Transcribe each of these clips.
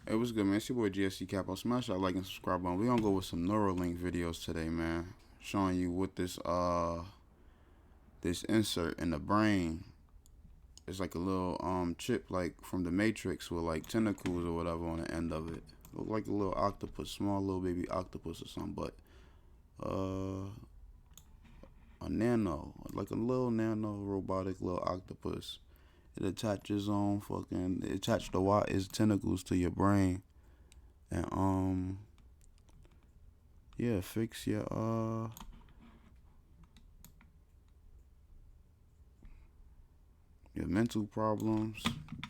It was good, man. It's your boy GSECAPONE. Smash that like and subscribe button. We gonna go with some Neuralink videos today, man. Showing you what this insert in the brain is like a little chip like from the Matrix with like tentacles or whatever on the end of it. Look like a little octopus, small little baby octopus or something, but uh a nano, like a little nano robotic little octopus. It attaches on fucking it attached the its tentacles to your brain and yeah, fix your mental problems,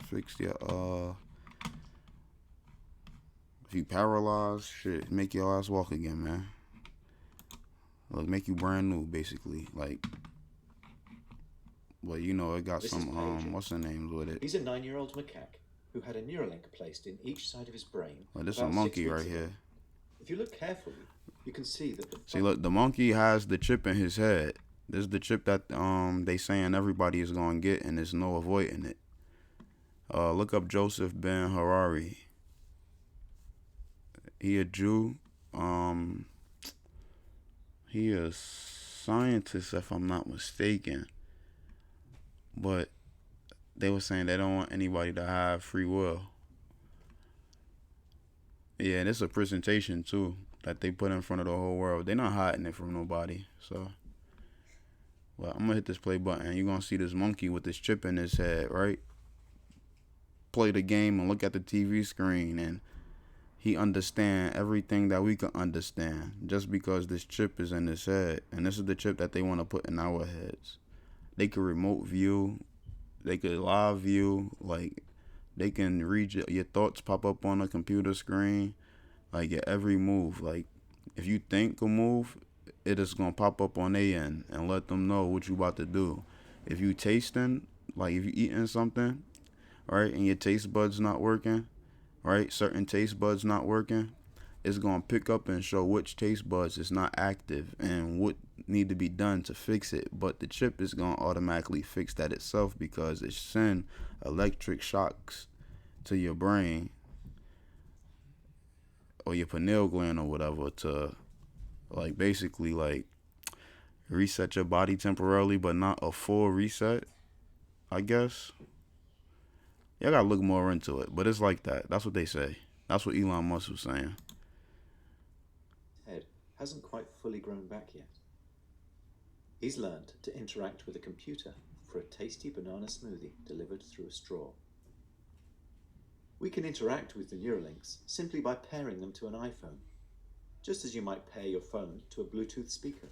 fix your if you paralyzed, shit, make your ass walk again, man. Like make you brand new, basically. Like, well, you know, it got This is some Pager. what's the names with it? He's a 9-year-old macaque who had a Neuralink placed in each side of his brain Like this a about 6 monkey weeks right ago. here. If you look carefully, you can see that See, look, the monkey has the chip in his head. This is the chip that they saying everybody is gonna get, and there's no avoiding it. Look up Joseph Ben Harari. He a Jew. Um, he a scientist, if I'm not mistaken. But they were saying they don't want anybody to have free will. Yeah, and it's a presentation too that they put in front of the whole world. They're not hiding it from nobody. So, well, I'm gonna hit this play button. You're gonna see this monkey with this chip in his head, right? Play the game and look at the TV screen, and he understand everything that we can understand just because this chip is in his head. And this is the chip that they want to put in our heads. They could remote view, they could live view, like they can read your thoughts pop up on a computer screen, like your every move. Like if you think a move, it is gonna pop up on their end and let them know what you about to do. If you tasting, like if you eating something, right, and your taste buds not working, right, certain taste buds not working, it's gonna pick up and show which taste buds is not active and what need to be done to fix it. But the chip is gonna automatically fix that itself because it send electric shocks to your brain or your pineal gland or whatever to like basically like reset your body temporarily, but not a full reset. I guess. Y'all gotta look more into it, but it's like that. That's what they say. That's what Elon Musk was saying. head hasn't quite fully grown back yet. He's learned to interact with a computer for a tasty banana smoothie delivered through a straw. We can interact with the Neuralinks simply by pairing them to an iPhone, just as you might pair your phone to a Bluetooth speaker.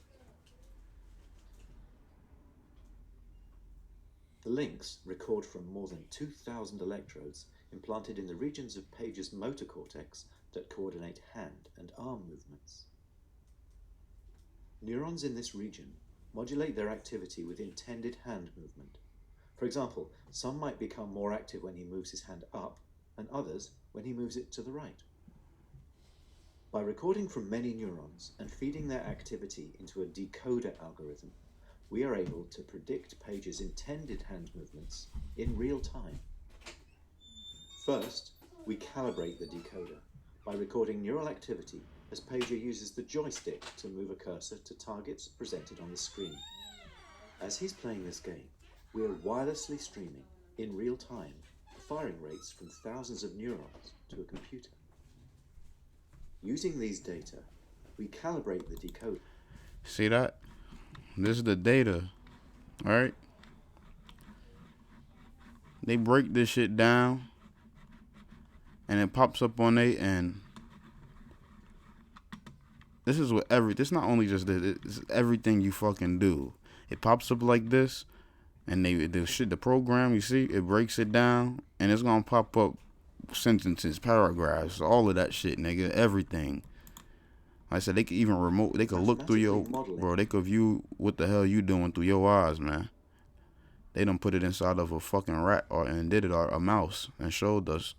The links record from more than 2,000 electrodes implanted in the regions of Pager's motor cortex that coordinate hand and arm movements. Neurons in this region modulate their activity with intended hand movement. For example, some might become more active when he moves his hand up, and others when he moves it to the right. By recording from many neurons and feeding their activity into a decoder algorithm, we are able to predict Pager's intended hand movements in real time. First, we calibrate the decoder by recording neural activity as Pager uses the joystick to move a cursor to targets presented on the screen. As he's playing this game, we are wirelessly streaming, in real time, firing rates from thousands of neurons to a computer. Using these data, we calibrate the decoder. See that? This is the data, right? They break this shit down, and it pops up on they end. This is what this not only just this, it's everything you fucking do. It pops up like this, and the program, you see, it breaks it down, and it's gonna pop up sentences, paragraphs, all of that shit, nigga, everything. Like I said, they could even they could look through your, bro, they could view what the hell you doing through your eyes, man. They done put it inside of a fucking rat and did it, or a mouse, and showed us.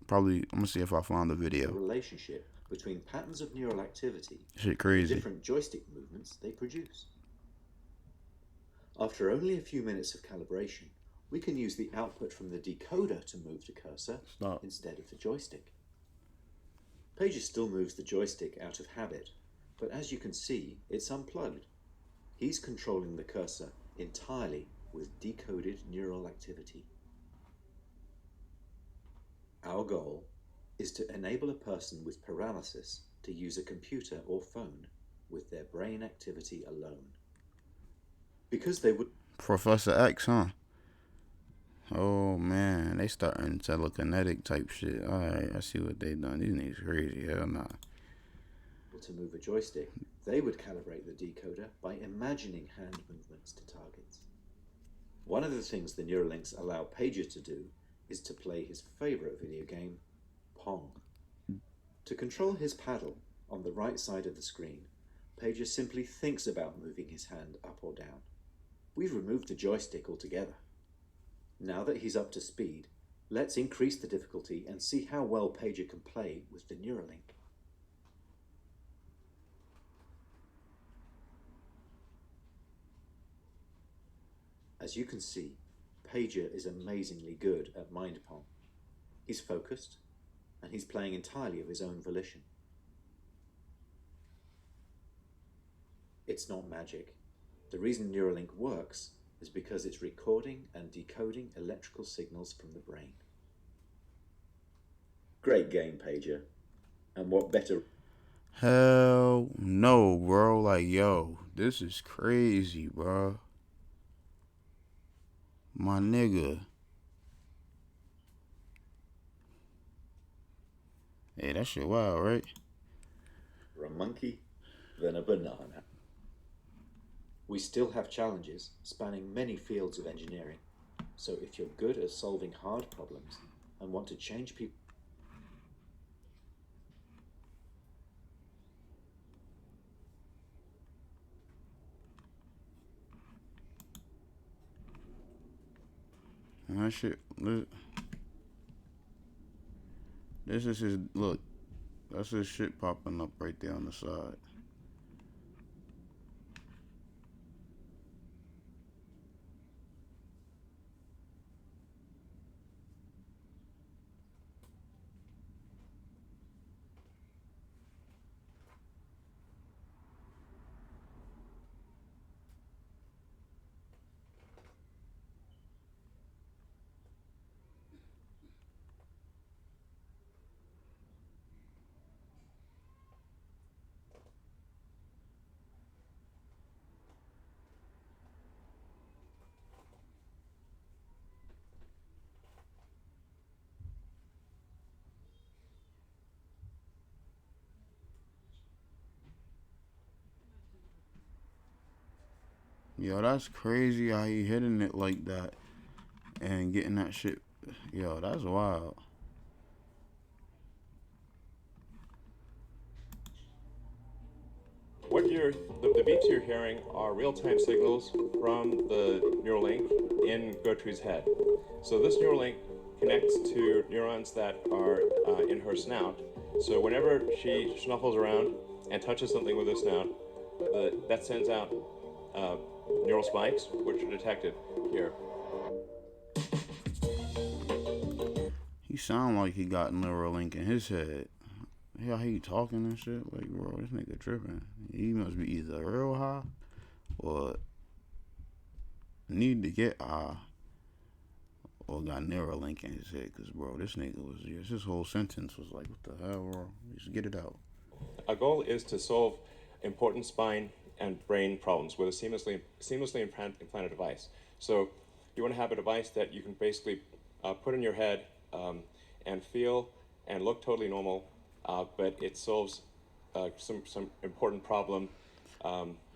Probably, I'm gonna see if I found the video. Relationship between patterns of neural activity Shit crazy. and the different joystick movements they produce. After only a few minutes of calibration, we can use the output from the decoder to move the cursor instead of the joystick. Pager still moves the joystick out of habit, but as you can see, it's unplugged. He's controlling the cursor entirely with decoded neural activity. Our goal is to enable a person with paralysis to use a computer or phone with their brain activity alone. Because they would... Professor X, huh? Oh man, they starting telekinetic type shit. Alright, I see what they done. These niggas crazy. Hell nah. To move a joystick, they would calibrate the decoder by imagining hand movements to targets. One of the things the Neuralinks allow Pager to do is to play his favorite video game, Pong. To control his paddle on the right side of the screen, Pager simply thinks about moving his hand up or down. We've removed the joystick altogether. Now that he's up to speed, let's increase the difficulty and see how well Pager can play with the Neuralink. As you can see, Pager is amazingly good at Mind Pong. He's focused, and he's playing entirely of his own volition. It's not magic. The reason Neuralink works is because it's recording and decoding electrical signals from the brain. Great game, Pager. And what better... Hell no, bro. Like, yo, this is crazy, bro. My nigga. Hey, that shit wild, right? For a monkey than a banana. We still have challenges spanning many fields of engineering. So if you're good at solving hard problems and want to change people... That shit, this is his, look, that's his shit popping up right there on the side. Yo, that's crazy how he hitting it like that and getting that shit. Yo, that's wild. The beeps you're hearing are real-time signals from the Neuralink in Gertrude's head. So this Neuralink connects to neurons that are in her snout. So whenever she snuffles around and touches something with her snout, that sends out neural spikes, which are detected here. He sound like he got Neuralink in his head. Yeah, he talking and shit. Like, bro, this nigga tripping. He must be either real high or need to get high or got Neuralink in his head. Cause, bro, this nigga was just, his whole sentence was like, what the hell, bro? Just get it out. Our goal is to solve important spine and brain problems with a seamlessly implanted device. So you want to have a device that you can basically put in your head and feel and look totally normal, but it solves some important problem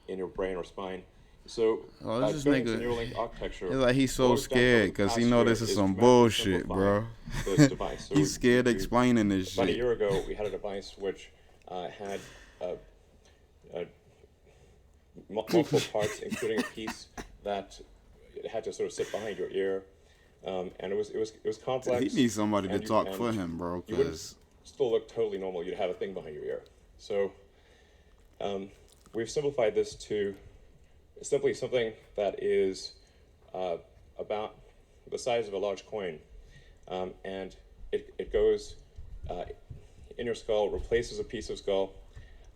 in your brain or spine. So this going to nigga, Neuralink architecture, it's like he's so what we've done over scared the because past he know year this is some dramatically bullshit, bro. simplify this device. So He's scared explaining this about a shit. year ago, we had a device which had multiple parts, including a piece that had to sort of sit behind your ear, and it was complex. He needs somebody to talk and for him, bro. You wouldn't Cause still look totally normal. You'd have a thing behind your ear. So we've simplified this to simply something that is about the size of a large coin, and it goes in your skull replaces a piece of skull,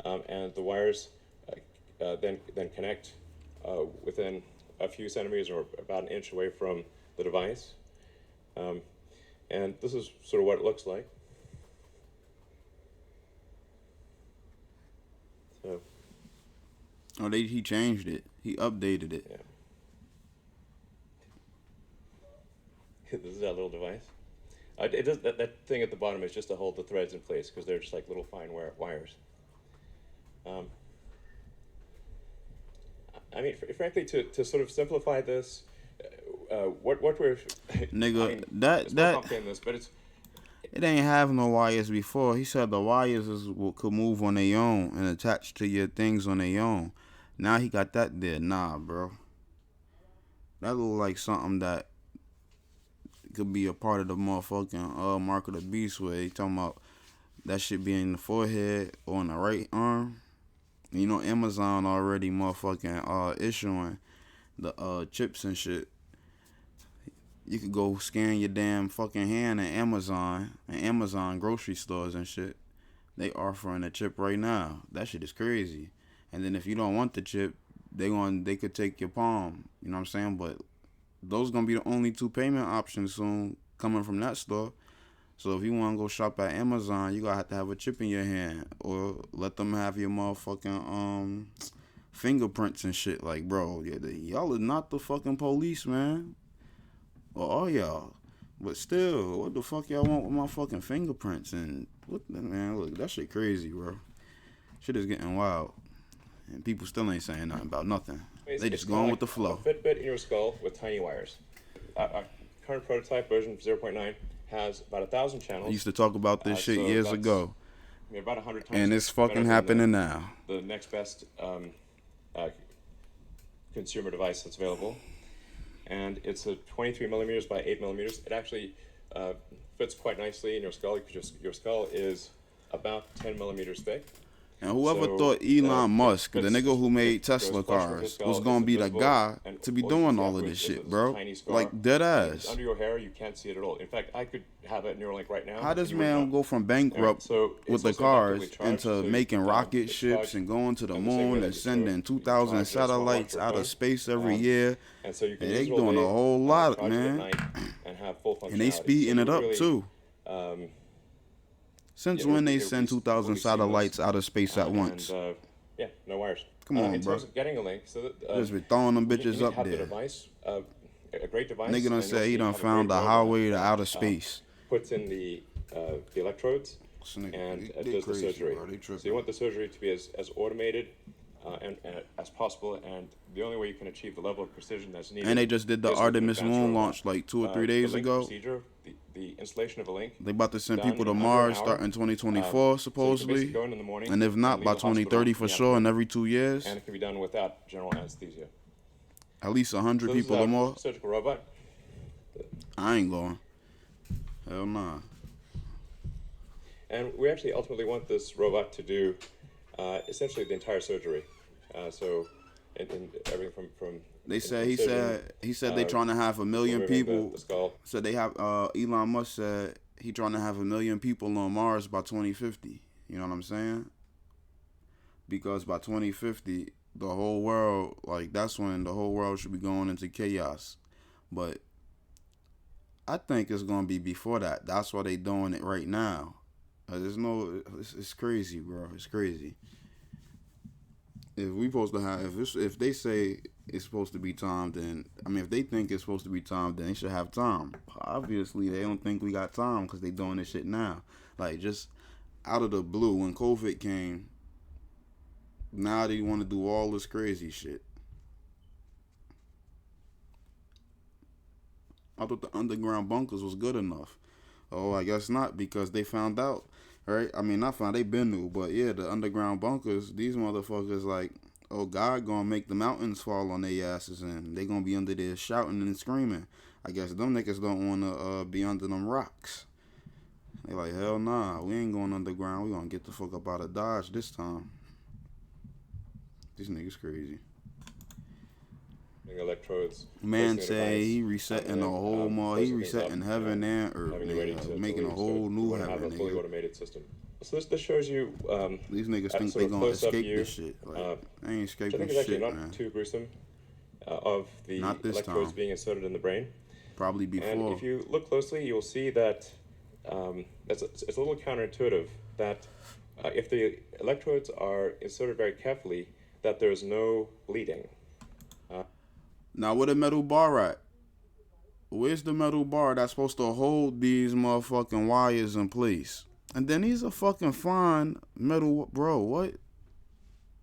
and the wires then connect within a few centimeters or about an inch away from the device. And this is sort of what it looks like. So. Oh, he changed it. He updated it. Yeah. This is that little device. It does that thing at the bottom is just to hold the threads in place because they're just like little fine wires. I mean, frankly, to sort of simplify this, what we're Nigga, I mean, that it's more complicated than this, but it ain't have no wires before. He said the wires could move on their own and attach to your things on their own. Now he got that there. Nah, bro. That look like something that could be a part of the motherfucking Mark of the Beast where he talking about that shit being in the forehead or in the right arm. You know, Amazon already motherfucking issuing the chips and shit. You could go scan your damn fucking hand at Amazon grocery stores and shit. They offering a chip right now. That shit is crazy. And then if you don't want the chip, they could take your palm. You know what I'm saying? But those gonna be the only two payment options soon coming from that store. So if you want to go shop at Amazon, you gotta have to have a chip in your hand or let them have your motherfucking fingerprints and shit. Like, bro, y'all are not the fucking police, man. Or are y'all? But still, what the fuck y'all want with my fucking fingerprints? And what, man, look, that shit crazy, bro. Shit is getting wild. And people still ain't saying nothing about nothing. They just going with the flow. A Fitbit in your skull with tiny wires. Our current prototype version 0.9 has about 1,000 channels. I used to talk about this shit years ago. I mean, about 100 times. And it's fucking happening now. The next best consumer device that's available. And it's a 23 millimeters by 8 millimeters. It actually fits quite nicely in your skull because your skull is about 10 millimeters thick. And whoever thought Elon Musk, the nigga who made Tesla cars, was gonna be the guy to be doing all of this shit, bro? Like, dead ass. Under your hair, you can't see it at all. In fact, I could have a Neuralink right now. How does man go from bankrupt with the cars into making rocket ships and going to the moon and sending 2,000 satellites out of space every year? And they doing a whole lot, man. And they speeding it up too. Since when they send 2,000 satellites out of space at once? Yeah, no wires. Come on, in bro. terms of getting a link, so just be throwing them bitches up there. Device, a great device. Nigga done say he done found the highway to outer space. Puts in the electrodes and does the surgery. So you want the surgery to be as automated and as possible, and the only way you can achieve the level of precision that's needed. And they just did the Artemis moon launch like 2 or 3 days ago. Procedure, the installation of a link. They about to send people to Mars starting 2024 supposedly, so go in the morning, and if not by 2030 for sure, and every 2 years. And it can be done without general anesthesia. At least 100 people or more. Surgical robot. I ain't going. Hell nah. And we actually ultimately want this robot to do essentially the entire surgery. So, in everything from they said he said they trying to have 1 million people. So they have Elon Musk said he trying to have 1 million people on Mars by 2050. You know what I'm saying? Because by 2050, the whole world, like, that's when the whole world should be going into chaos. But I think it's gonna be before that. That's why they doing it right now. It's crazy, bro. It's crazy. If we supposed to have, if they say it's supposed to be timed, then I mean, if they think it's supposed to be timed, then they should have time. Obviously, they don't think we got time because they doing this shit now. Like, just out of the blue, when COVID came, now they want to do all this crazy shit. I thought the underground bunkers was good enough. Oh, I guess not, because they found out. Right? I mean, not found, they been new, but yeah, the underground bunkers, these motherfuckers like, oh, God gonna make the mountains fall on their asses and they gonna be under there shouting and screaming. I guess them niggas don't wanna be under them rocks. They like, hell nah, we ain't going underground. We gonna get the fuck up out of Dodge this time. These niggas crazy. Electrodes. Man say he resetting the whole he resetting heaven and earth, making a whole new heaven. Have a fully automated system. So this shows you These niggas at think sort they of gonna close-up escape view, this shit. Like, they ain't which I escaping think is actually shit, not man. too gruesome, of the Not this electrodes time. being inserted in the brain. Probably And before. if you look closely, you'll see that it's a little counterintuitive that if the electrodes are inserted very carefully, that there's no bleeding. Now, where the metal bar at? Where's the metal bar that's supposed to hold these motherfucking wires in place? And then these are fucking fine metal, bro. What?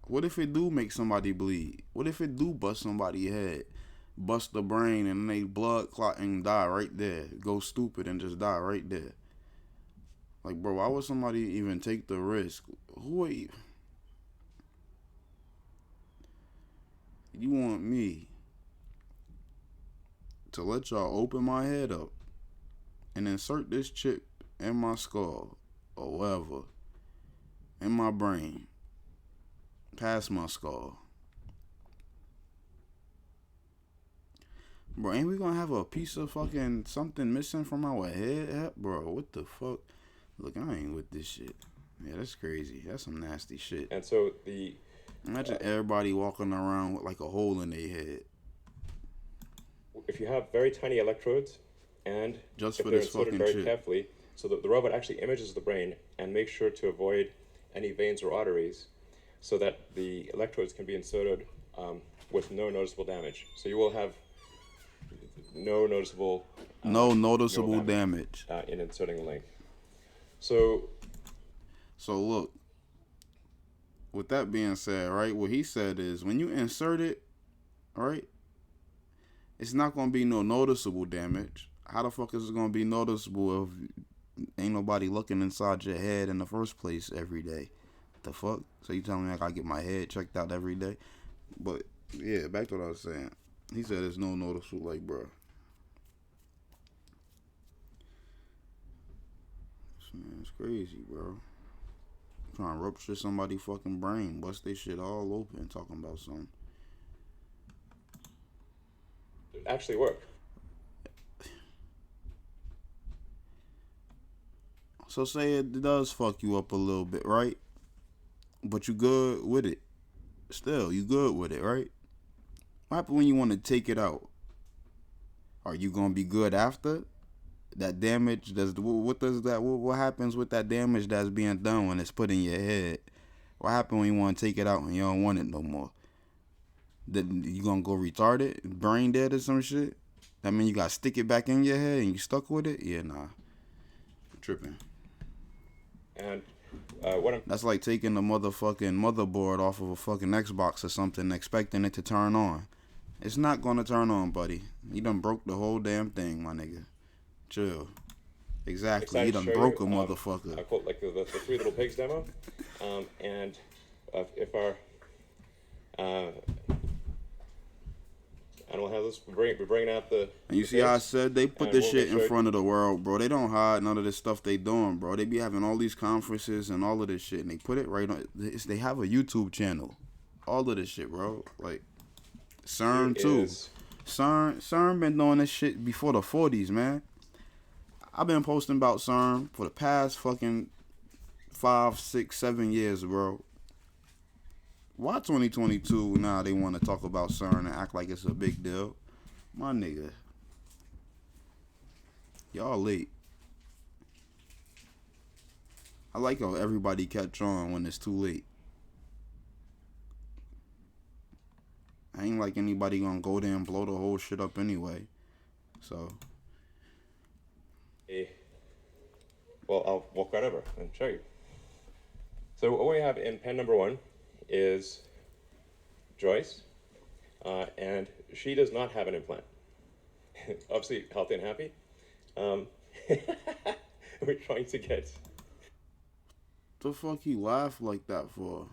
What if it do make somebody bleed? What if it do bust somebody's head, bust the brain, and they blood clot and die right there? Go stupid and just die right there. Like, bro, why would somebody even take the risk? Who are you? You want me to let y'all open my head up and insert this chip in my skull or wherever, in my brain, past my skull. Bro, ain't we gonna have a piece of fucking something missing from our head? Bro, what the fuck? Look, I ain't with this shit. Yeah, that's crazy. That's some nasty shit. And so the Imagine everybody walking around with like a hole in their head. if you have very tiny electrodes, and Just if for they're this inserted fucking very chip. carefully, so that the robot actually images the brain and makes sure to avoid any veins or arteries, so that the electrodes can be inserted with no noticeable damage. So you will have no noticeable No noticeable neural damage. in inserting the link. So So look, with that being said, right, what he said is when you insert it, right, it's not gonna be no noticeable damage. How the fuck is it gonna be noticeable if ain't nobody looking inside your head in the first place every day? The fuck? So you telling me I gotta get my head checked out every day? But yeah, back to what I was saying. He said there's no noticeable, like, bro. Man, it's crazy, bro. Trying to rupture somebody's fucking brain, bust they shit all open, talking about something. it actually work. So say it does fuck you up a little bit, right? But you good with it. Still, you good with it, right? What happens when you want to take it out? Are you gonna be good after? That damage does what does that what happens with that damage that's being done when it's put in your head? What happens when you want to take it out and you don't want it no more? Then you gonna go retarded, brain dead or some shit? That mean you gotta stick it back in your head and you stuck with it? Yeah, nah. I'm tripping. And what I'm That's like taking the motherfucking motherboard off of a fucking Xbox or something, expecting it to turn on. It's not gonna turn on, buddy. You done broke the whole damn thing, my nigga. Chill. Exactly. You excited to done show broke you, a motherfucker. I quote like the Three Little Pigs demo, and if our I don't have this. We're bringing out the. And you see how I said they put and this we'll shit in show front of the world, bro. They don't hide none of this stuff they doing, bro. They be having all these conferences and all of this shit, and they put it right on. They have a YouTube channel. All of this shit, bro. Like CERN too. CERN been doing this shit before the 40s, man. I've been posting about CERN for the past fucking 5, 6, 7 years, bro. Why 2022 now they want to talk about CERN and act like it's a big deal? My nigga. Y'all late. I like how everybody catch on when it's too late. I ain't like anybody gonna go there and blow the whole shit up anyway. So. Well, I'll walk right over and show you. So what we have in pen number 1 is Joyce, and she does not have an implant. Obviously healthy and happy. We're trying to get. The fuck you laugh like that for?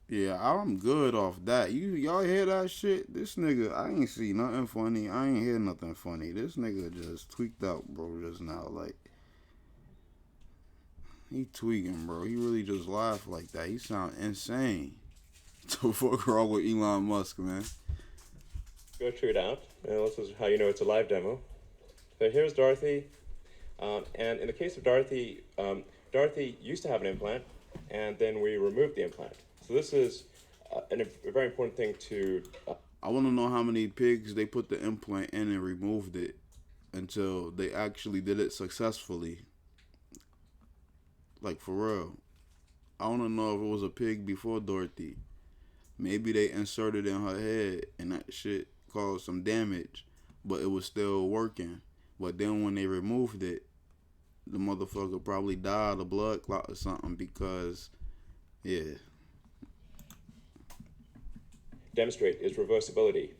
Yeah, I'm good off that. Y'all hear that shit? This nigga, I ain't see nothing funny. I ain't hear nothing funny. This nigga just tweaked out, bro, just now. Like, he tweaking, bro. He really just laughed like that. He sound insane. What the fuck wrong with Elon Musk, man? Go check it out. And this is how you know it's a live demo. So here's Dorothy. And in the case of Dorothy, Dorothy used to have an implant, and then we removed the implant. So this is a very important thing to. I want to know how many pigs they put the implant in and removed it until they actually did it successfully. Like for real. I want to know if it was a pig before Dorothy. Maybe they inserted in her head and that shit caused some damage, but it was still working. But then when they removed it, the motherfucker probably died of blood clot or something because, yeah. Demonstrate is reversibility.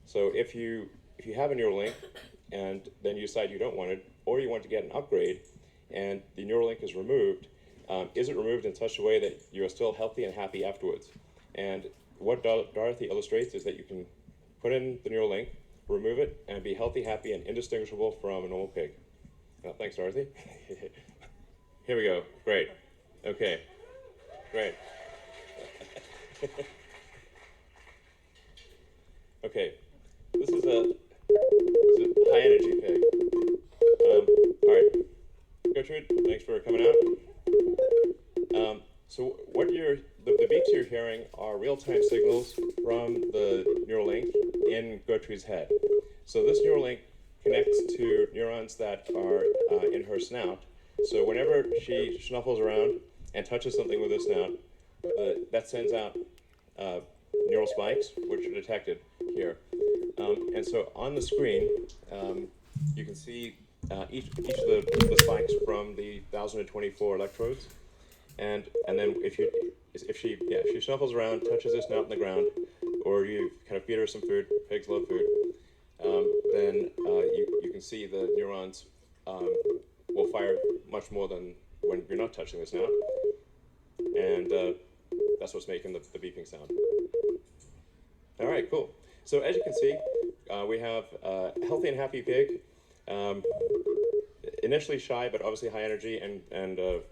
So if you have a Neuralink and then you decide you don't want it, or you want to get an upgrade, and the Neuralink is removed, is it removed in such a way that you are still healthy and happy afterwards? And what Dorothy illustrates is that you can put in the Neuralink, remove it, and be healthy, happy, and indistinguishable from a normal pig. Thanks, Dorothy. Here we go. Great. Okay. Great. Okay. This is a high energy pig. All right. Gertrude, thanks for coming out. So what the beeps you're hearing are real-time signals from the Neuralink in Gertrude's head. So this Neuralink connects to neurons that are in her snout. So whenever she snuffles around and touches something with her snout, that sends out neural spikes, which are detected here. And so on the screen, you can see each of the spikes from the 1024 electrodes. And then if she snuffles around, touches her snout on the ground, or you kind of feed her some food, pigs love food, then you can see the neurons will fire much more than when you're not touching the snout, and that's what's making the beeping sound. All right, cool. So as you can see, we have a healthy and happy pig, initially shy but obviously high energy and kind of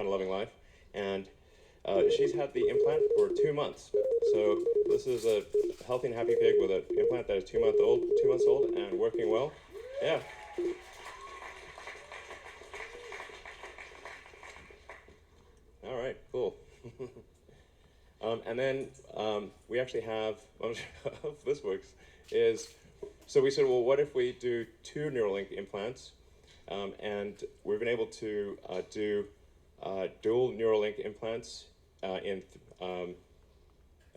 loving life, and she's had the implant for 2 months. So this is a healthy and happy pig with an implant that is 2 months old and working well. Yeah. All right, cool. And then we actually have, if this works, so we said, well, what if we do 2 Neuralink implants? And we've been able to do dual Neuralink implants in,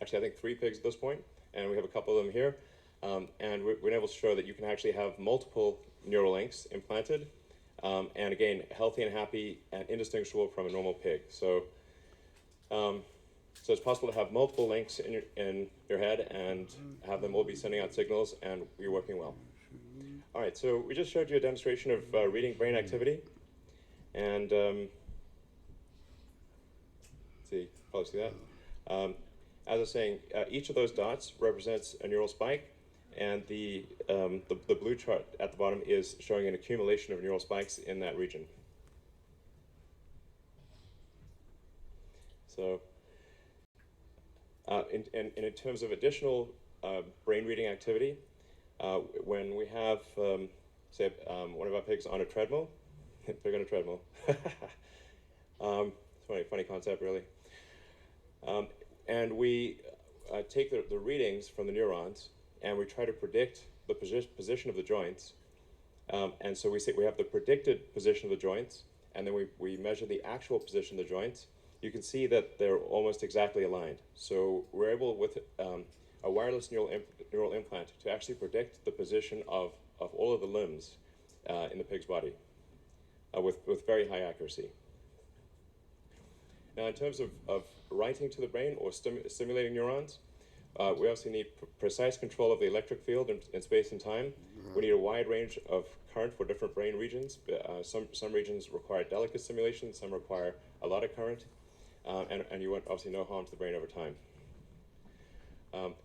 actually, I think 3 pigs at this point, and we have a couple of them here. And we've been able to show that you can actually have multiple Neuralinks implanted, and again, healthy and happy and indistinguishable from a normal pig. So it's possible to have multiple links in your head and have them all be sending out signals and be working well. All right, so we just showed you a demonstration of reading brain activity. And let's see, probably see that. As I was saying, each of those dots represents a neural spike, and the blue chart at the bottom is showing an accumulation of neural spikes in that region. So in terms of additional brain reading activity, when we have, say, one of our pigs on a treadmill, pig on a treadmill, it's a funny concept, really. And we take the readings from the neurons, and we try to predict the position of the joints. And so we have the predicted position of the joints, and then we measure the actual position of the joints. You can see that they're almost exactly aligned. So we're able, with a wireless neural implant, to actually predict the position of all of the limbs in the pig's body with very high accuracy. Now, in terms of writing to the brain or stimulating neurons, we also need precise control of the electric field in space and time. We need a wide range of current for different brain regions. Some regions require delicate stimulation, some require a lot of current, and you want obviously no harm to the brain over time.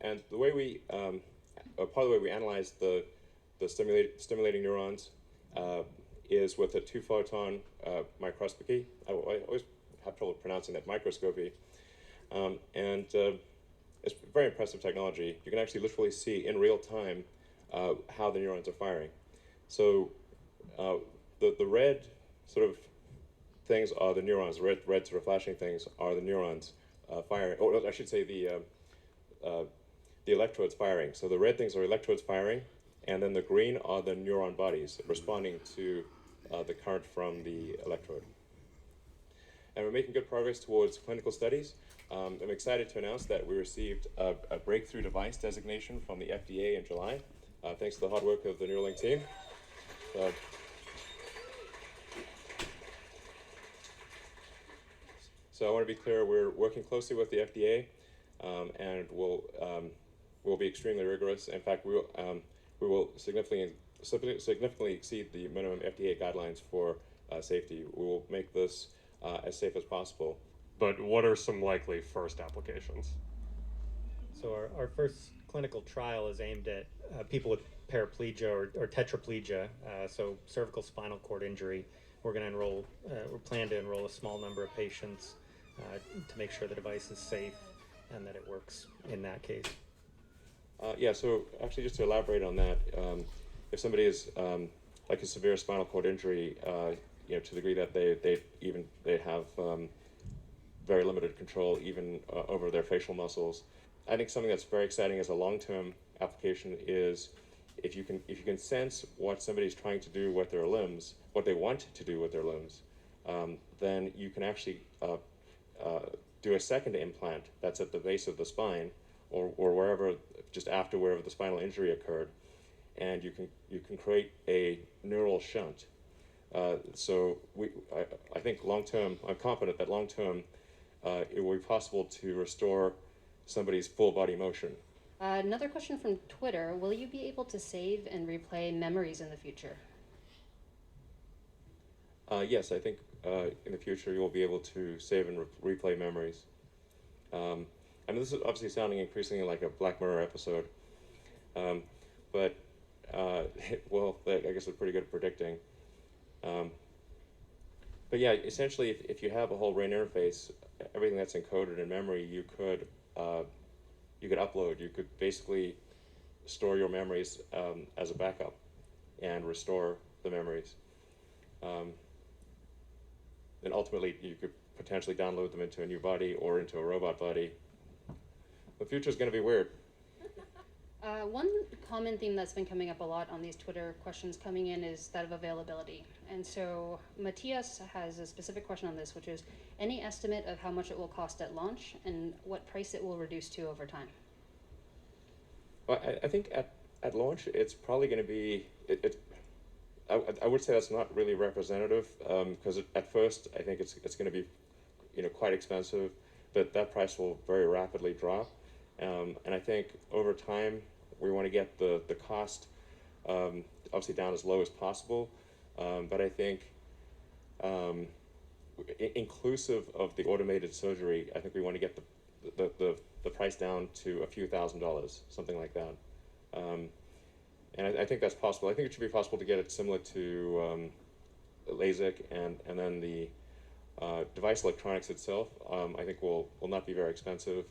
And the way part of the way we analyze the stimulating neurons is with a 2-photon microscopy. I always have trouble pronouncing that, microscopy. And it's very impressive technology. You can actually literally see in real time how the neurons are firing. So the red sort of things are the neurons. Red sort of flashing things are the neurons firing. Or I should say the electrodes firing. So the red things are electrodes firing, and then the green are the neuron bodies responding to the current from the electrode. And we're making good progress towards clinical studies. I'm excited to announce that we received a breakthrough device designation from the FDA in July, thanks to the hard work of the Neuralink team. So I want to be clear, we're working closely with the FDA, and we'll be extremely rigorous. In fact, we will significantly exceed the minimum FDA guidelines for safety. We will make this as safe as possible. But what are some likely first applications? So our first clinical trial is aimed at people with paraplegia or tetraplegia, so cervical spinal cord injury. We're going to enroll, we plan to enroll a small number of patients to make sure the device is safe and that it works in that case. Yeah, so actually just to elaborate on that, if somebody is like a severe spinal cord injury, to the degree that they have very limited control even over their facial muscles, I think something that's very exciting as a long-term application is if you can sense what somebody's trying to do with their limbs, what they want to do with their limbs, then you can actually do a second implant that's at the base of the spine or wherever, just after wherever the spinal injury occurred, and you can create a neural shunt. So I think long-term, I'm confident that long-term it will be possible to restore somebody's full body motion. Another question from Twitter, will you be able to save and replay memories in the future? Yes, I think in the future you will be able to save and replay memories. I mean, this is obviously sounding increasingly like a Black Mirror episode, but well, I guess it's pretty good at predicting. But yeah, essentially, if you have a whole brain interface, everything that's encoded in memory, you could upload. You could basically store your memories as a backup and restore the memories. And ultimately, you could potentially download them into a new body or into a robot body. The future is going to be weird. One common theme that's been coming up a lot on these Twitter questions coming in is that of availability. And so Matthias has a specific question on this, which is any estimate of how much it will cost at launch and what price it will reduce to over time? Well, I think at launch, it's probably going to be, I would say that's not really representative, because at first, I think it's going to be, quite expensive, but that price will very rapidly drop. And I think over time, we want to get the cost obviously down as low as possible. But I think inclusive of the automated surgery, I think we want to get the price down to a few $1,000s, something like that. And I think that's possible. I think it should be possible to get it similar to LASIK, and then the device electronics itself, I think will not be very expensive,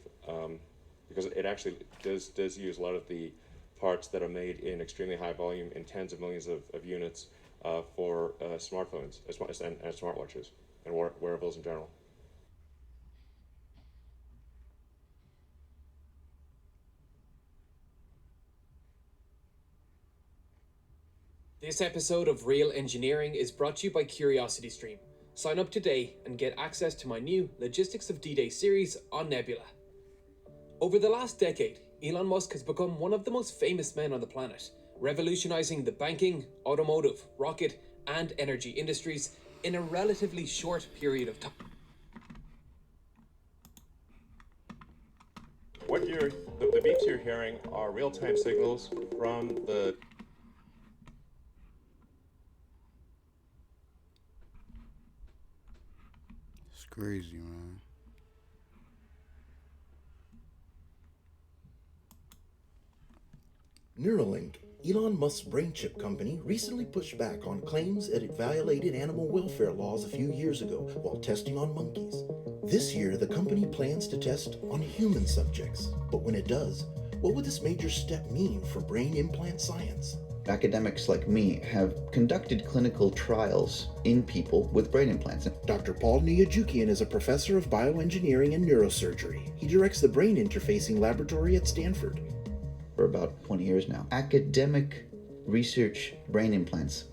because it actually does use a lot of the parts that are made in extremely high volume, in tens of millions of units for smartphones and smartwatches and wearables in general. This episode of Real Engineering is brought to you by CuriosityStream. Sign up today and get access to my new Logistics of D-Day series on Nebula. Over the last decade, Elon Musk has become one of the most famous men on the planet, revolutionizing the banking, automotive, rocket, and energy industries in a relatively short period of time. The beeps you're hearing are real-time signals from the It's crazy, man. Neuralink, Elon Musk's brain chip company, recently pushed back on claims that it violated animal welfare laws a few years ago while testing on monkeys. This year, the company plans to test on human subjects. But when it does, what would this major step mean for brain implant science? Academics like me have conducted clinical trials in people with brain implants. Dr. Paul Nyajukian is a professor of bioengineering and neurosurgery. He directs the brain interfacing laboratory at Stanford. For about 20 years now. Academic research brain implants,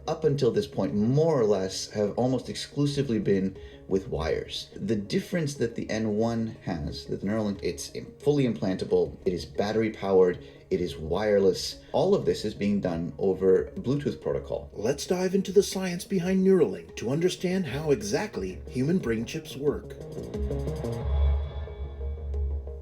up until this point, more or less, have almost exclusively been with wires. The difference that the N1 has, that the Neuralink, it's fully implantable, it is battery powered, it is wireless. All of this is being done over Bluetooth protocol. Let's dive into the science behind Neuralink to understand how exactly human brain chips work.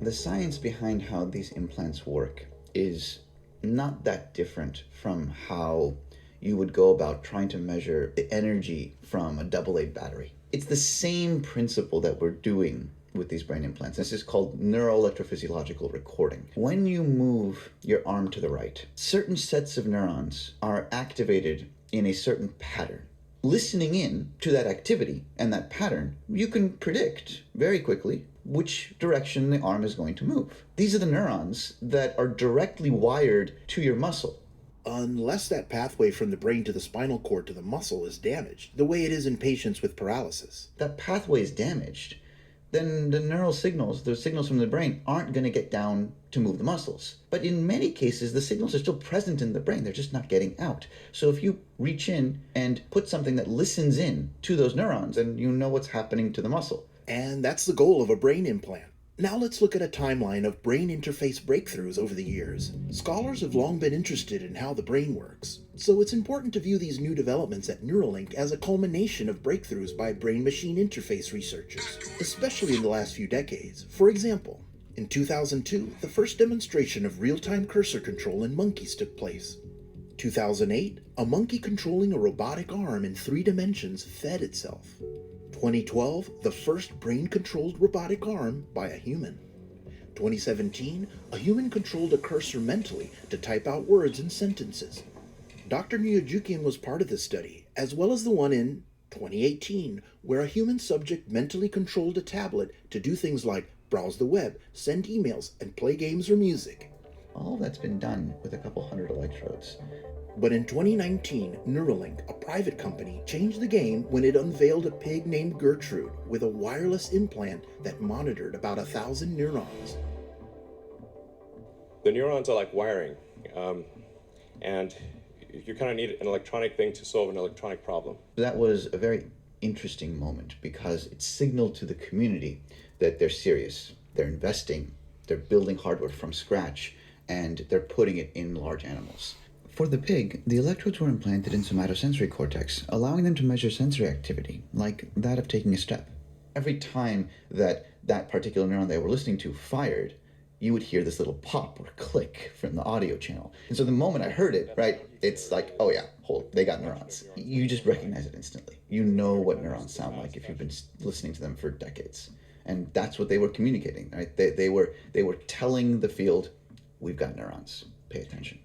The science behind how these implants work is not that different from how you would go about trying to measure the energy from a AA battery. It's the same principle that we're doing with these brain implants. This is called neuroelectrophysiological recording. When you move your arm to the right, certain sets of neurons are activated in a certain pattern. Listening in to that activity and that pattern, you can predict very quickly which direction the arm is going to move. These are the neurons that are directly wired to your muscle. Unless that pathway from the brain to the spinal cord to the muscle is damaged, the way it is in patients with paralysis. That pathway is damaged, then the neural signals, the signals from the brain, aren't going to get down to move the muscles. But in many cases, the signals are still present in the brain. They're just not getting out. So if you reach in and put something that listens in to those neurons, and you know what's happening to the muscle. And that's the goal of a brain implant. Now let's look at a timeline of brain interface breakthroughs over the years. Scholars have long been interested in how the brain works, so it's important to view these new developments at Neuralink as a culmination of breakthroughs by brain-machine interface researchers, especially in the last few decades. For example, in 2002, the first demonstration of real-time cursor control in monkeys took place. 2008, a monkey controlling a robotic arm in 3 dimensions fed itself. 2012, the first brain-controlled robotic arm by a human. 2017, a human controlled a cursor mentally to type out words and sentences. Dr. Nyajukian was part of this study, as well as the one in 2018, where a human subject mentally controlled a tablet to do things like browse the web, send emails, and play games or music. All that's been done with a couple hundred electrodes. But in 2019, Neuralink, a private company, changed the game when it unveiled a pig named Gertrude with a wireless implant that monitored about 1,000 neurons. The neurons are like wiring, and you kind of need an electronic thing to solve an electronic problem. That was a very interesting moment because it signaled to the community that they're serious, they're investing, they're building hardware from scratch, and they're putting it in large animals. For the pig, the electrodes were implanted in somatosensory cortex, allowing them to measure sensory activity, like that of taking a step. Every time that particular neuron they were listening to fired, you would hear this little pop or click from the audio channel. And so the moment I heard it, right, it's like, oh yeah, they got neurons. You just recognize it instantly. You know what neurons sound like if you've been listening to them for decades. And that's what they were communicating, right? They were telling the field, we've got neurons, pay attention.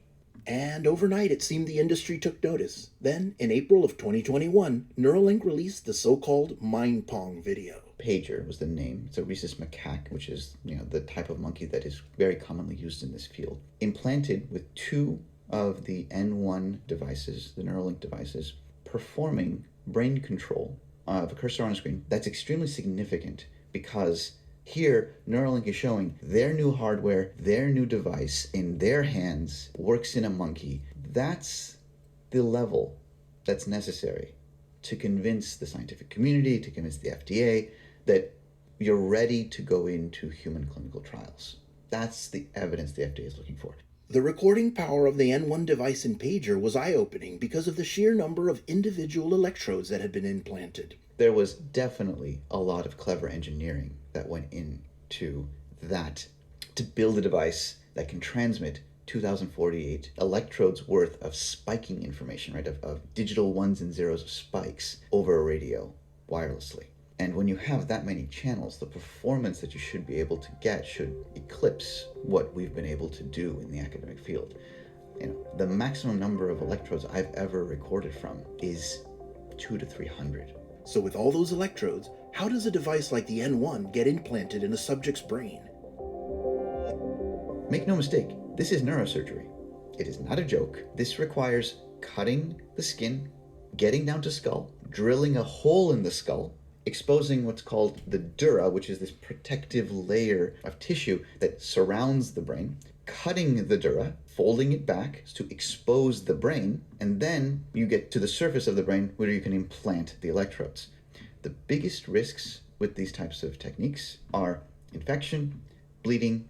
And overnight, it seemed the industry took notice. Then, in April of 2021, Neuralink released the so-called Mind Pong video. Pager was the name. It's a rhesus macaque, which is, the type of monkey that is very commonly used in this field. Implanted with 2 of the N1 devices, the Neuralink devices, performing brain control of a cursor on a screen. That's extremely significant because here, Neuralink is showing their new hardware, their new device in their hands, works in a monkey. That's the level that's necessary to convince the scientific community, to convince the FDA that you're ready to go into human clinical trials. That's the evidence the FDA is looking for. The recording power of the N1 device in Pager was eye-opening because of the sheer number of individual electrodes that had been implanted. There was definitely a lot of clever engineering that went into that to build a device that can transmit 2048 electrodes worth of spiking information, right, of digital ones and zeros of spikes over a radio wirelessly. And when you have that many channels, the performance that you should be able to get should eclipse what we've been able to do in the academic field. The maximum number of electrodes I've ever recorded from is 200 to 300. So with all those electrodes, how does a device like the N1 get implanted in a subject's brain? Make no mistake, this is neurosurgery. It is not a joke. This requires cutting the skin, getting down to skull, drilling a hole in the skull, exposing what's called the dura, which is this protective layer of tissue that surrounds the brain, cutting the dura, folding it back to expose the brain, and then you get to the surface of the brain where you can implant the electrodes. The biggest risks with these types of techniques are infection, bleeding,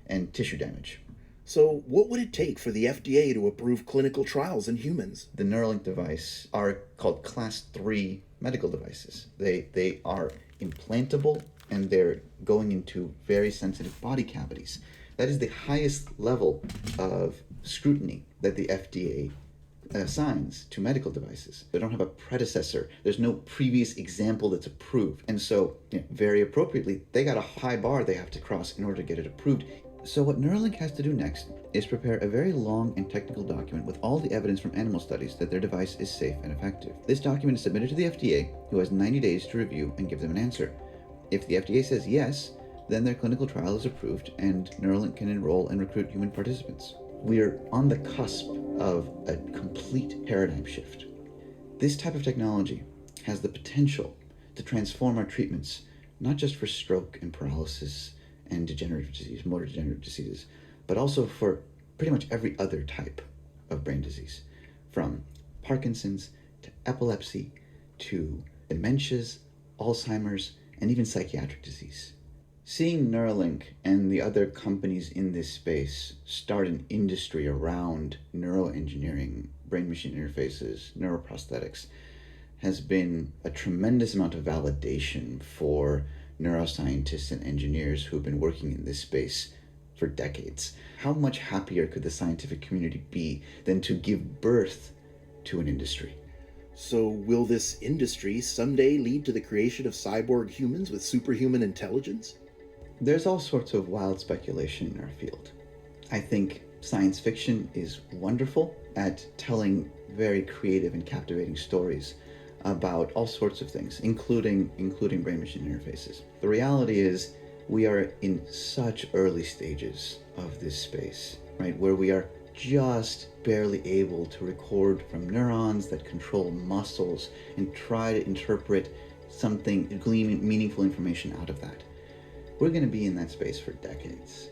and tissue damage. So, what would it take for the FDA to approve clinical trials in humans? The Neuralink device are called Class 3 medical devices. They are implantable and they're going into very sensitive body cavities. That is the highest level of scrutiny that the FDA assigns to medical devices. They don't have a predecessor. There's no previous example that's approved. And so, very appropriately, they got a high bar they have to cross in order to get it approved. So what Neuralink has to do next is prepare a very long and technical document with all the evidence from animal studies that their device is safe and effective. This document is submitted to the FDA, who has 90 days to review and give them an answer. If the FDA says yes, then their clinical trial is approved and Neuralink can enroll and recruit human participants. We're on the cusp of a complete paradigm shift. This type of technology has the potential to transform our treatments, not just for stroke and paralysis and degenerative disease, motor degenerative diseases, but also for pretty much every other type of brain disease, from Parkinson's to epilepsy to dementias, Alzheimer's, and even psychiatric disease. Seeing Neuralink and the other companies in this space start an industry around neuroengineering, brain-machine interfaces, neuroprosthetics, has been a tremendous amount of validation for neuroscientists and engineers who've been working in this space for decades. How much happier could the scientific community be than to give birth to an industry? So, will this industry someday lead to the creation of cyborg humans with superhuman intelligence? There's all sorts of wild speculation in our field. I think science fiction is wonderful at telling very creative and captivating stories about all sorts of things, including brain-machine interfaces. The reality is we are in such early stages of this space, right, where we are just barely able to record from neurons that control muscles and try to interpret something, glean meaningful information out of that. We're going to be in that space for decades.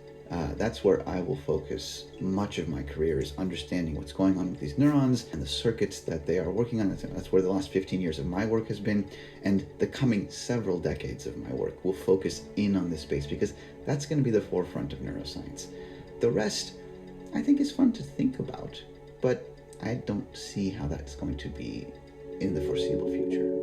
That's where I will focus much of my career, is understanding what's going on with these neurons and the circuits that they are working on. That's where the last 15 years of my work has been, and the coming several decades of my work will focus in on this space, because that's going to be the forefront of neuroscience. The rest, I think, is fun to think about, but I don't see how that's going to be in the foreseeable future.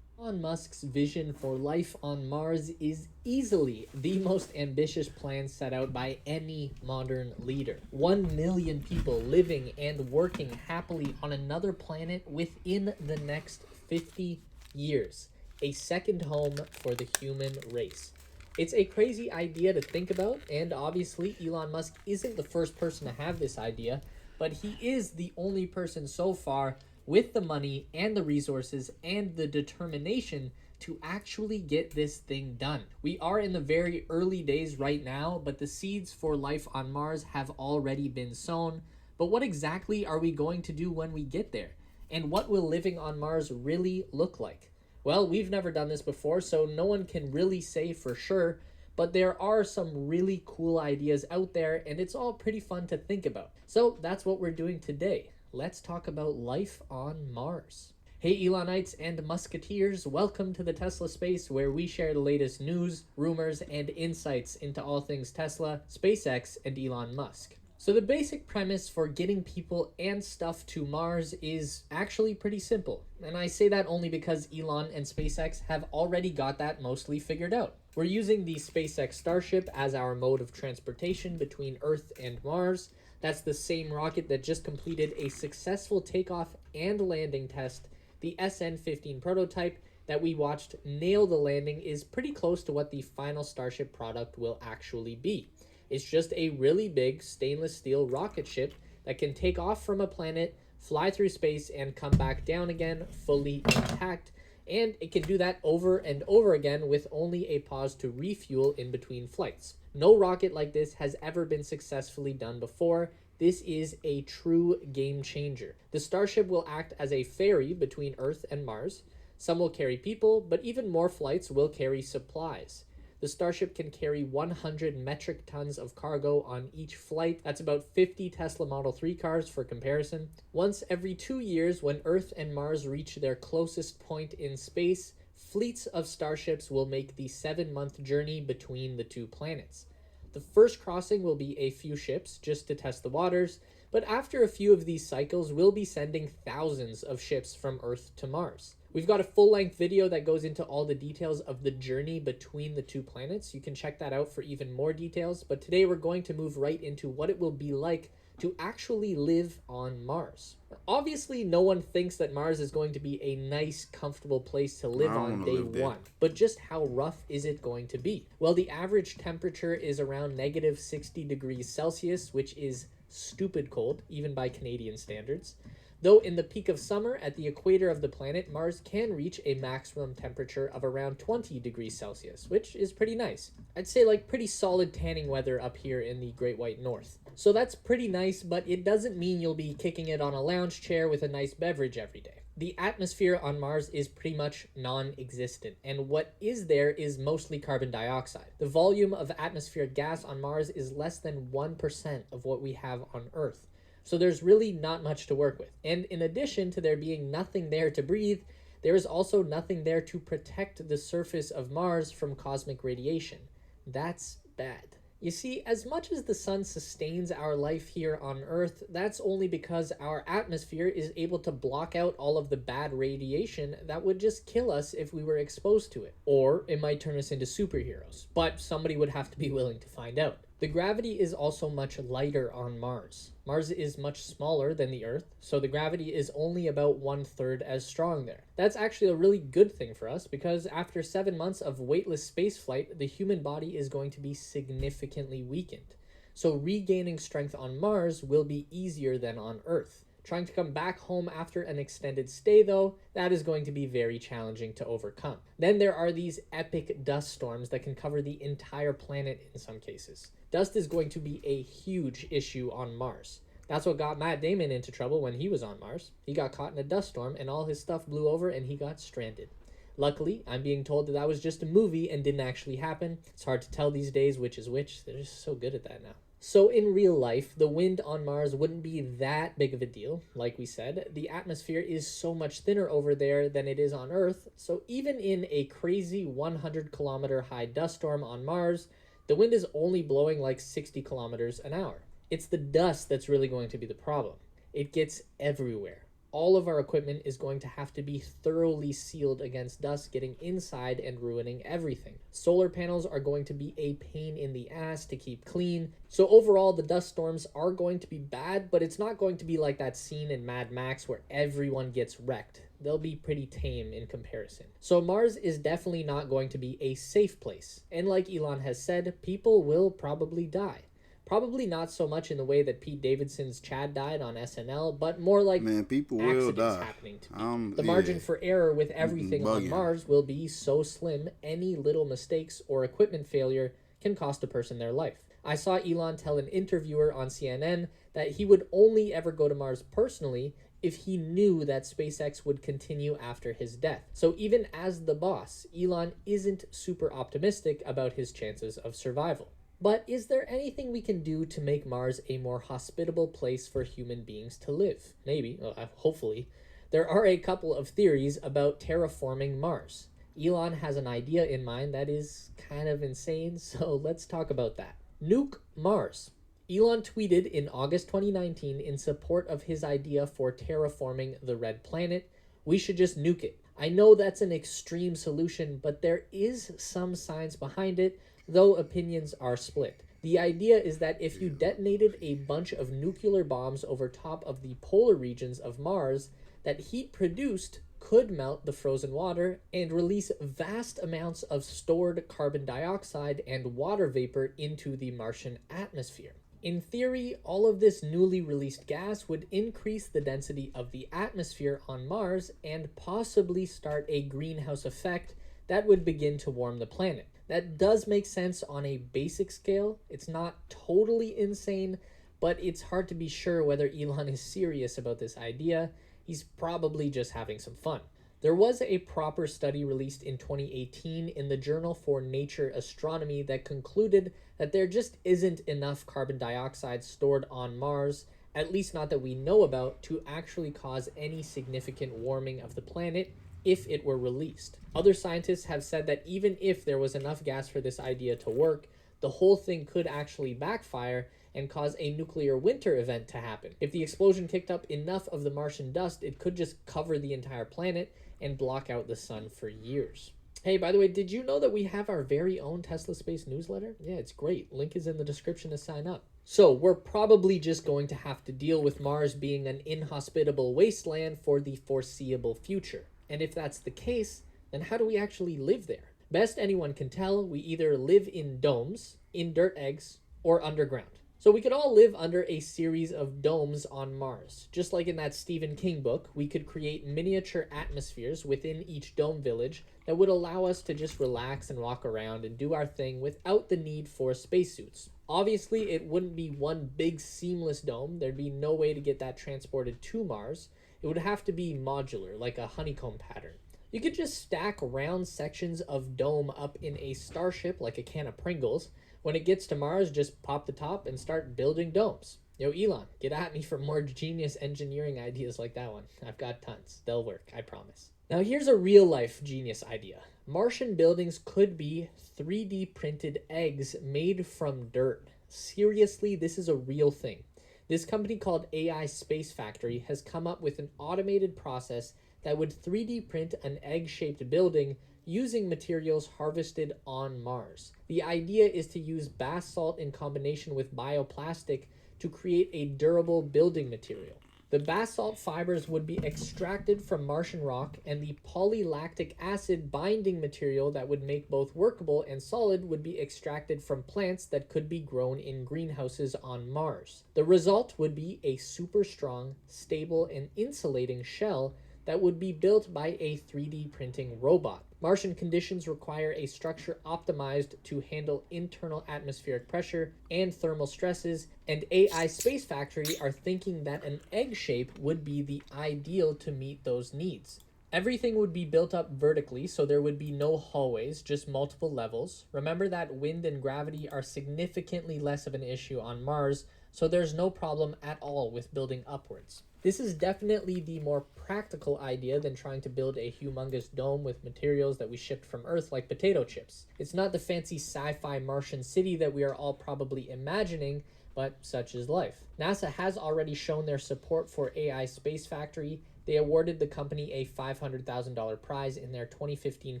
Elon Musk's vision for life on Mars is easily the most ambitious plan set out by any modern leader. 1 million people living and working happily on another planet within the next 50 years. A second home for the human race. It's a crazy idea to think about, and obviously Elon Musk isn't the first person to have this idea, but he is the only person so far with the money and the resources and the determination to actually get this thing done. We are in the very early days right now, but the seeds for life on Mars have already been sown. But what exactly are we going to do when we get there? And what will living on Mars really look like? Well, we've never done this before, so no one can really say for sure, but there are some really cool ideas out there, and it's all pretty fun to think about. So that's what we're doing today. Let's talk about life on Mars. Hey Elonites and Musketeers, welcome to the Tesla Space, where we share the latest news, rumors, and insights into all things Tesla, SpaceX, and Elon Musk. So the basic premise for getting people and stuff to Mars is actually pretty simple. And I say that only because Elon and SpaceX have already got that mostly figured out. We're using the SpaceX Starship as our mode of transportation between Earth and Mars. That's the same rocket that just completed a successful takeoff and landing test. The SN-15 prototype that we watched nail the landing is pretty close to what the final Starship product will actually be. It's just a really big stainless steel rocket ship that can take off from a planet, fly through space, and come back down again fully intact. And it can do that over and over again with only a pause to refuel in between flights. No rocket like this has ever been successfully done before. This is a true game changer. The Starship will act as a ferry between Earth and Mars. Some will carry people, but even more flights will carry supplies. The Starship can carry 100 metric tons of cargo on each flight. That's about 50 Tesla Model 3 cars for comparison. Once every 2 years, when Earth and Mars reach their closest point in space, fleets of starships will make the 7-month journey between the two planets. The first crossing will be a few ships just to test the waters, but after a few of these cycles, we'll be sending thousands of ships from Earth to Mars. We've got a full-length video that goes into all the details of the journey between the two planets. You can check that out for even more details, but today we're going to move right into what it will be like to actually live on Mars. Obviously, no one thinks that Mars is going to be a nice, comfortable place to live on day one, but just how rough is it going to be? Well, the average temperature is around negative 60 degrees Celsius, which is stupid cold, even by Canadian standards. Though in the peak of summer at the equator of the planet, Mars can reach a maximum temperature of around 20 degrees Celsius, which is pretty nice. I'd say like pretty solid tanning weather up here in the Great White North. So that's pretty nice, but it doesn't mean you'll be kicking it on a lounge chair with a nice beverage every day. The atmosphere on Mars is pretty much non-existent, and what is there is mostly carbon dioxide. The volume of atmospheric gas on Mars is less than 1% of what we have on Earth. So there's really not much to work with. And in addition to there being nothing there to breathe, there is also nothing there to protect the surface of Mars from cosmic radiation. That's bad. You see, as much as the sun sustains our life here on Earth, that's only because our atmosphere is able to block out all of the bad radiation that would just kill us if we were exposed to it. Or it might turn us into superheroes, but somebody would have to be willing to find out. The gravity is also much lighter on Mars. Mars is much smaller than the Earth, so the gravity is only about 1/3 as strong there. That's actually a really good thing for us because after 7 months of weightless spaceflight, the human body is going to be significantly weakened. So regaining strength on Mars will be easier than on Earth. Trying to come back home after an extended stay, though, that is going to be very challenging to overcome. Then there are these epic dust storms that can cover the entire planet in some cases. Dust is going to be a huge issue on Mars. That's what got Matt Damon into trouble when he was on Mars. He got caught in a dust storm and all his stuff blew over and he got stranded. Luckily, I'm being told that that was just a movie and didn't actually happen. It's hard to tell these days which is which. They're just so good at that now. So in real life, the wind on Mars wouldn't be that big of a deal, like we said. The atmosphere is so much thinner over there than it is on Earth, so even in a crazy 100-kilometer high dust storm on Mars, the wind is only blowing like 60 kilometers an hour. It's the dust that's really going to be the problem. It gets everywhere. All of our equipment is going to have to be thoroughly sealed against dust getting inside and ruining everything. Solar panels are going to be a pain in the ass to keep clean. So overall, the dust storms are going to be bad, but it's not going to be like that scene in Mad Max where everyone gets wrecked. They'll be pretty tame in comparison. So Mars is definitely not going to be a safe place. And like Elon has said, people will probably die. Probably not so much in the way that Pete Davidson's Chad died on SNL, but more like people will die. Happening to people. The margin for error with everything on Mars will be so slim, any little mistakes or equipment failure can cost a person their life. I saw Elon tell an interviewer on CNN that he would only ever go to Mars personally if he knew that SpaceX would continue after his death. So even as the boss, Elon isn't super optimistic about his chances of survival. But is there anything we can do to make Mars a more hospitable place for human beings to live? Maybe, hopefully. There are a couple of theories about terraforming Mars. Elon has an idea in mind that is kind of insane, so let's talk about that. Nuke Mars. Elon tweeted in August 2019 in support of his idea for terraforming the red planet, "We should just nuke it. I know that's an extreme solution, but there is some science behind it, though opinions are split. The idea is that if you detonated a bunch of nuclear bombs over top of the polar regions of Mars, that heat produced could melt the frozen water and release vast amounts of stored carbon dioxide and water vapor into the Martian atmosphere. In theory, all of this newly released gas would increase the density of the atmosphere on Mars and possibly start a greenhouse effect that would begin to warm the planet. That does make sense on a basic scale. It's not totally insane, but it's hard to be sure whether Elon is serious about this idea. He's probably just having some fun. There was a proper study released in 2018 in the Journal for Nature Astronomy that concluded that there just isn't enough carbon dioxide stored on Mars, at least not that we know about, to actually cause any significant warming of the planet if it were released. Other scientists have said that even if there was enough gas for this idea to work, the whole thing could actually backfire and cause a nuclear winter event to happen. If the explosion kicked up enough of the Martian dust, it could just cover the entire planet and block out the sun for years. Hey, by the way, did you know that we have our very own Tesla Space newsletter? Yeah, it's great. Link is in the description to sign up. So we're probably just going to have to deal with Mars being an inhospitable wasteland for the foreseeable future. And if that's the case, then how do we actually live there? Best anyone can tell, we either live in domes, in dirt eggs, or underground. So we could all live under a series of domes on Mars. Just like in that Stephen King book, we could create miniature atmospheres within each dome village that would allow us to just relax and walk around and do our thing without the need for spacesuits. Obviously, it wouldn't be one big seamless dome. There'd be no way to get that transported to Mars. It would have to be modular, like a honeycomb pattern. You could just stack round sections of dome up in a starship like a can of Pringles. When it gets to Mars, just pop the top and start building domes. Yo, Elon, get at me for more genius engineering ideas like that one. I've got tons. They'll work, I promise. Now here's a real-life genius idea. Martian buildings could be 3D printed eggs made from dirt. Seriously, this is a real thing. This company called AI Space Factory has come up with an automated process that would 3D print an egg-shaped building using materials harvested on Mars. The idea is to use basalt in combination with bioplastic to create a durable building material. The basalt fibers would be extracted from Martian rock, and the polylactic acid binding material that would make both workable and solid would be extracted from plants that could be grown in greenhouses on Mars. The result would be a super strong, stable, and insulating shell that would be built by a 3D printing robot. Martian conditions require a structure optimized to handle internal atmospheric pressure and thermal stresses, and AI Space Factory are thinking that an egg shape would be the ideal to meet those needs. Everything would be built up vertically, so there would be no hallways, just multiple levels. Remember that wind and gravity are significantly less of an issue on Mars, so there's no problem at all with building upwards. This is definitely the more practical idea than trying to build a humongous dome with materials that we shipped from Earth like potato chips. It's not the fancy sci-fi Martian city that we are all probably imagining, but such is life. NASA has already shown their support for AI Space Factory. They awarded the company a $500,000 prize in their 2015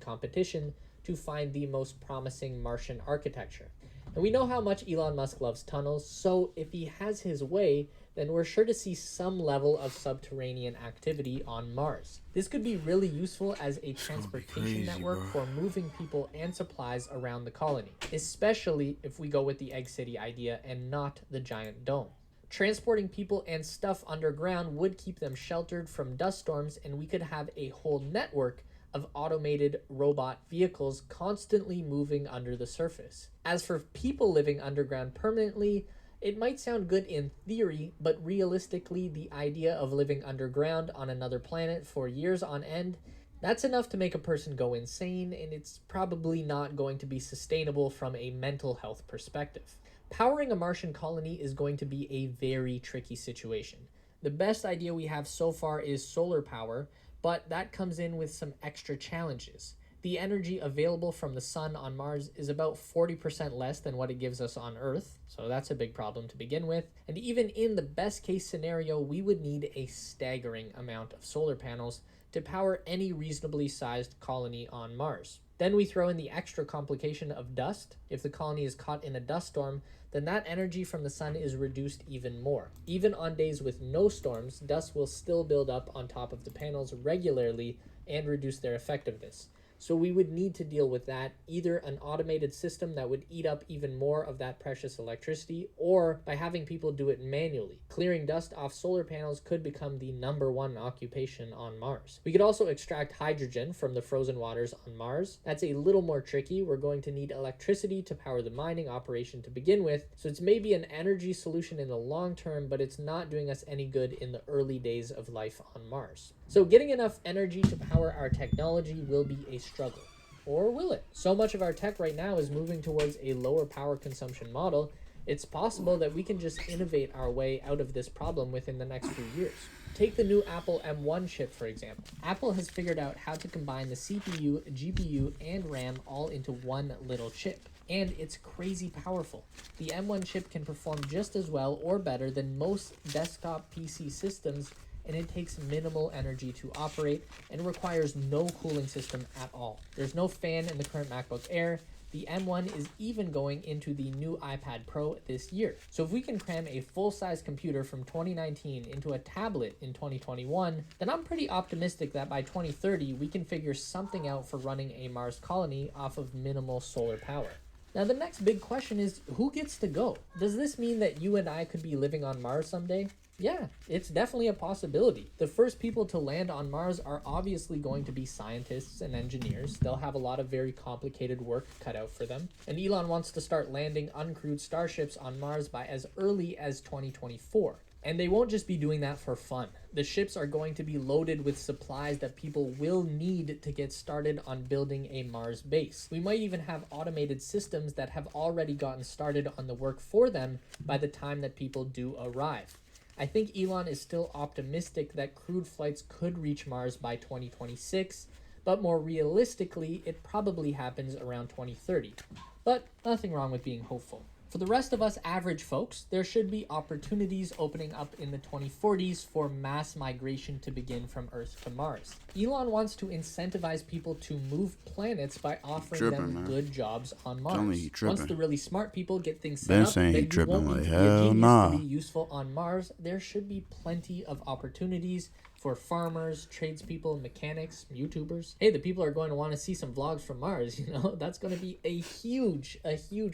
competition to find the most promising Martian architecture. And we know how much Elon Musk loves tunnels, so if he has his way, then we're sure to see some level of subterranean activity on Mars. This could be really useful as a transportation network for moving people and supplies around the colony, especially if we go with the Egg City idea and not the giant dome. Transporting people and stuff underground would keep them sheltered from dust storms, and we could have a whole network of automated robot vehicles constantly moving under the surface. As for people living underground permanently, it might sound good in theory, but realistically, the idea of living underground on another planet for years on end, that's enough to make a person go insane, and it's probably not going to be sustainable from a mental health perspective. Powering a Martian colony is going to be a very tricky situation. The best idea we have so far is solar power, but that comes in with some extra challenges. The energy available from the sun on Mars is about 40% less than what it gives us on Earth, so that's a big problem to begin with. And even in the best case scenario, we would need a staggering amount of solar panels to power any reasonably sized colony on Mars. Then we throw in the extra complication of dust. If the colony is caught in a dust storm, then that energy from the sun is reduced even more. Even on days with no storms, dust will still build up on top of the panels regularly and reduce their effectiveness. So we would need to deal with that, either an automated system that would eat up even more of that precious electricity, or by having people do it manually. Clearing dust off solar panels could become the #1 occupation on Mars. We could also extract hydrogen from the frozen waters on Mars. That's a little more tricky. We're going to need electricity to power the mining operation to begin with, so it's maybe an energy solution in the long term, but it's not doing us any good in the early days of life on Mars. So getting enough energy to power our technology will be a struggle. Or will it? So much of our tech right now is moving towards a lower power consumption model. It's possible that we can just innovate our way out of this problem within the next few years. Take the new Apple M1 chip, for example. Apple has figured out how to combine the CPU, GPU, and RAM all into one little chip. And it's crazy powerful. The M1 chip can perform just as well or better than most desktop PC systems, and it takes minimal energy to operate and requires no cooling system at all. There's no fan in the current MacBook Air. The M1 is even going into the new iPad Pro this year. So if we can cram a full-size computer from 2019 into a tablet in 2021, then I'm pretty optimistic that by 2030 we can figure something out for running a Mars colony off of minimal solar power. Now the next big question is, who gets to go? Does this mean that you and I could be living on Mars someday? Yeah, it's definitely a possibility. The first people to land on Mars are obviously going to be scientists and engineers. They'll have a lot of very complicated work cut out for them. And Elon wants to start landing uncrewed starships on Mars by as early as 2024. And they won't just be doing that for fun. The ships are going to be loaded with supplies that people will need to get started on building a Mars base. We might even have automated systems that have already gotten started on the work for them by the time that people do arrive. I think Elon is still optimistic that crewed flights could reach Mars by 2026, but more realistically, it probably happens around 2030. But nothing wrong with being hopeful. For the rest of us average folks, there should be opportunities opening up in the 2040s for mass migration to begin from Earth to Mars. Elon wants to incentivize people to move planets by offering them good jobs on Mars. Once the really smart people get things set up that you won't need to be a genius to be useful on Mars, there should be plenty of opportunities for farmers, tradespeople, mechanics, YouTubers. Hey, the people are going to want to see some vlogs from Mars, you know? That's going to be a huge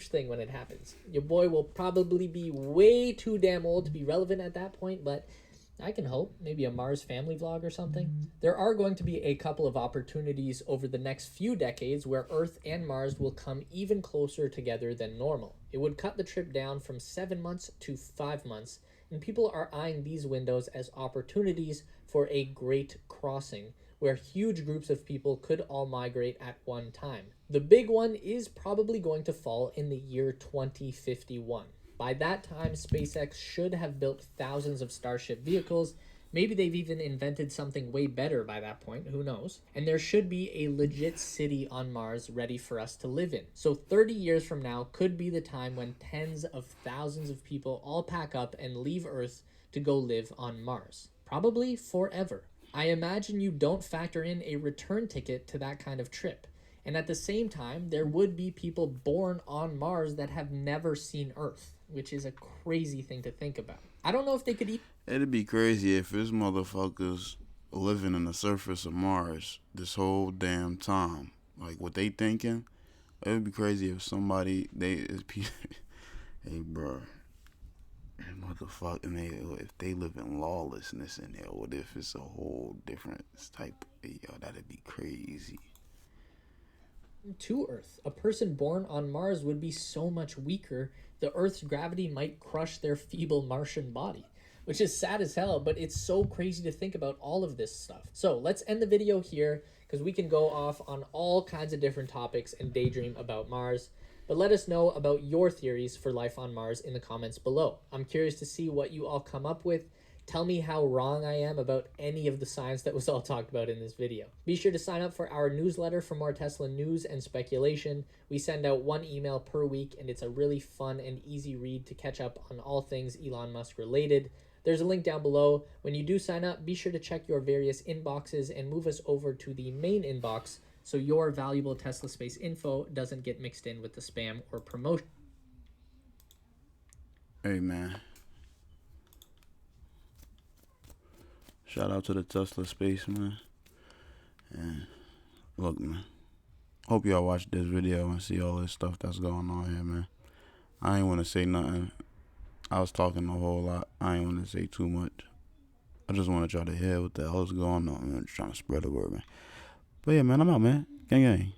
thing when it happens. Your boy will probably be way too damn old to be relevant at that point, but I can hope. Maybe a Mars family vlog or something. There are going to be a couple of opportunities over the next few decades where Earth and Mars will come even closer together than normal. It would cut the trip down from 7 months to 5 months, and people are eyeing these windows as opportunities for a great crossing, where huge groups of people could all migrate at one time. The big one is probably going to fall in the year 2051. By that time, SpaceX should have built thousands of Starship vehicles. Maybe they've even invented something way better by that point, who knows? And there should be a legit city on Mars ready for us to live in. So 30 years from now could be the time when tens of thousands of people all pack up and leave Earth to go live on Mars. Probably forever. I imagine you don't factor in a return ticket to that kind of trip. And at the same time, there would be people born on Mars that have never seen Earth, which is a crazy thing to think about. I don't know if they could eat. It'd be crazy if there's motherfuckers living on the surface of Mars this whole damn time. Like, what they thinking? It would be crazy if somebody, hey, bro, motherfucker, if they live in lawlessness in there, what if it's a whole different type? Yo, that'd be crazy. To Earth. A person born on Mars would be so much weaker, the Earth's gravity might crush their feeble Martian body, which is sad as hell, but it's so crazy to think about all of this stuff. So let's end the video here, because we can go off on all kinds of different topics and daydream about Mars. But let us know about your theories for life on Mars in the comments below. I'm curious to see what you all come up with. Tell me how wrong I am about any of the science that was all talked about in this video. Be sure to sign up for our newsletter for more Tesla news and speculation. We send out 1 email per week, and it's a really fun and easy read to catch up on all things Elon Musk related. There's a link down below. When you do sign up, be sure to check your various inboxes and move us over to the main inbox so your valuable Tesla space info doesn't get mixed in with the spam or promotion. Hey, man. Shout out to the Tesla space, man. And look, man, hope y'all watch this video and see all this stuff that's going on here, man. I ain't want to say nothing. I was talking a whole lot. I ain't want to say too much. I just wanted y'all to hear what the hell's going on, man. Just trying to spread the word, man. But yeah, man, I'm out, man. Gang, gang.